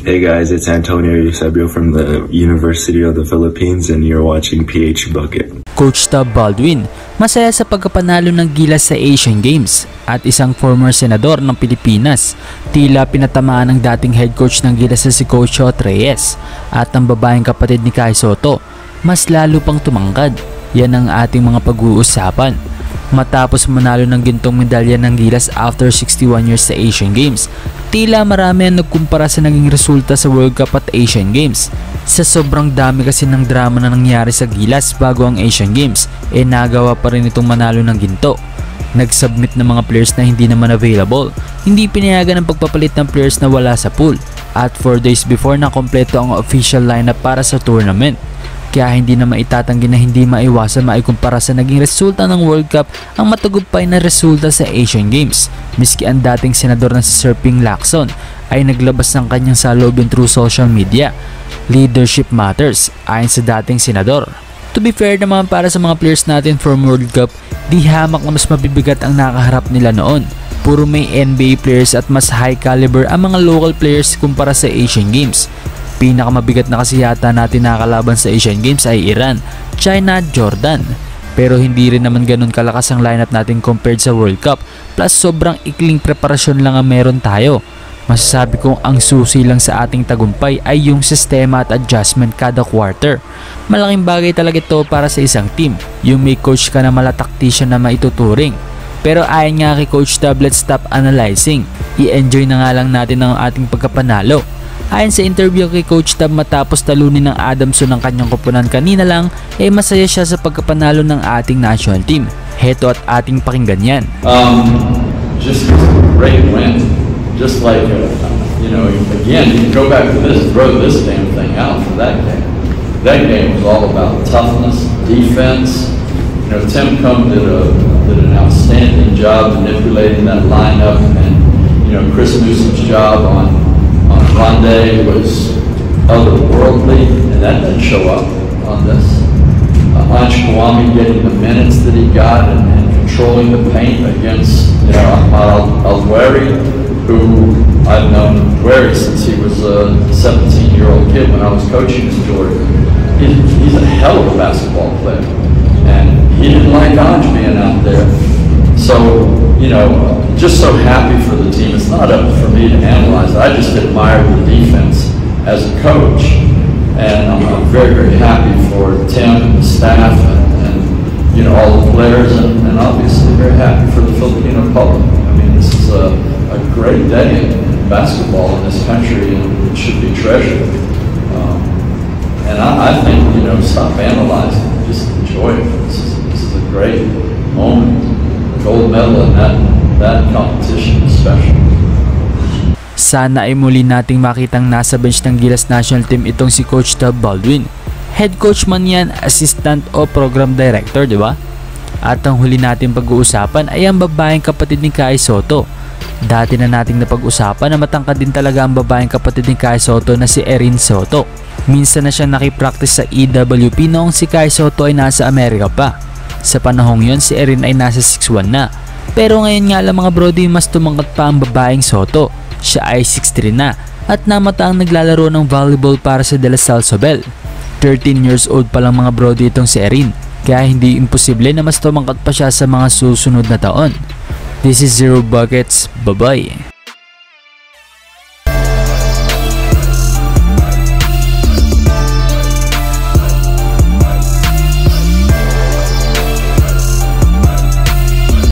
Hey guys, it's Antonio Eusebio from the University of the Philippines and you're watching PH Bucket. Coach Tab Baldwin, masaya sa pagkapanalo ng Gilas sa Asian Games at isang former senador ng Pilipinas. Tila pinatamaan ng dating head coach ng Gilas na si Coach Shot Reyes at ang babaeng kapatid ni Kai Sotto. Mas lalo pang tumangkad. Yan ang ating mga pag-uusapan. Matapos manalo ng gintong medalya ng Gilas after 61 years sa Asian Games, tila marami ang nagkumpara sa naging resulta sa World Cup at Asian Games. Sa sobrang dami kasi ng drama na nangyari sa Gilas bago ang Asian Games, nagawa pa rin itong manalo ng ginto. Nag-submit ng mga players na hindi naman available, hindi pinayagan ng pagpapalit ng players na wala sa pool, at 4 days before na kompleto ang official lineup para sa tournament. Kaya hindi na maitatanggi na hindi maiwasan maikumpara sa naging resulta ng World Cup ang matagumpay na resulta sa Asian Games. Miski ang dating senador na si Sir Ping Lacson ay naglabas ng kanyang saloobin through social media. Leadership matters ayon sa dating senador. To be fair naman, para sa mga players natin from World Cup, di hamak na mas mabibigat ang nakaharap nila noon. Puro may NBA players at mas high caliber ang mga local players kumpara sa Asian Games. Pinakamabigat na kasi yata natin nakakalaban sa Asian Games ay Iran, China at Jordan. Pero hindi rin naman ganun kalakas ang lineup natin compared sa World Cup, plus sobrang ikling preparasyon lang ang meron tayo. Masasabi kong ang susi lang sa ating tagumpay ay yung sistema at adjustment kada quarter. Malaking bagay talaga ito para sa isang team, yung may coach ka na malataktisyan na maituturing. Pero ayon nga kay Coach Tab, let's stop analyzing. I-enjoy na nga lang natin ang ating pagkapanalo. Ayon sa interview kay Coach Tab matapos talunin ng Adamson ng kanyang koponan kanina lang, masaya siya sa pagkapanalo ng ating national team. Heto at ating pakinggan yan. Just a great win. Just like, again, you go back to this, throw this damn thing out for that game. That game was all about toughness, defense. Tim Cumb did an outstanding job manipulating that lineup, and Chris Newsom's job on Rondé was otherworldly, and that didn't show up on this. Ange Kouame getting the minutes that he got and controlling the paint against Ahmad Al-Dweri, who I've known Dweri since he was a 17-year-old kid when I was coaching in Jordan. He's a hell of a basketball player, and he didn't like Ange being out there. So, just so happy for the team. It's not up for me to analyze it. I just admire the defense as a coach. And I'm very, very happy for Tim and the staff and all the players, and obviously very happy for the Filipino public. I mean, this is a great day in basketball in this country, and it should be treasured. And I think, stop analyzing, just enjoy it. This is a great moment. Gold medal in that competition is special. Sana ay muli nating makitang nasa bench ng Gilas National Team itong si Coach Tab Baldwin. Head coach man yan, assistant o program director, di ba? At ang huli natin pag-uusapan ay ang babaeng kapatid ni Kai Sotto. Dati na nating napag-usapan na matangkad din talaga ang babaeng kapatid ni Kai Sotto na si Erin Sotto. Minsan na siyang nakipractice sa EWP noong si Kai Sotto ay nasa Amerika pa. Sa panahong yon, si Erin ay nasa 6'1 na. Pero ngayon nga lang mga brody, mas tumangkat pa ang babaeng Sotto. Siya ay 6'3 na at namataang naglalaro ng volleyball para sa De La Salle Sobel. 13 years old pa lang mga brody itong si Erin, kaya hindi imposible na mas tumangkat pa siya sa mga susunod na taon. This is Zero Buckets, bye bye.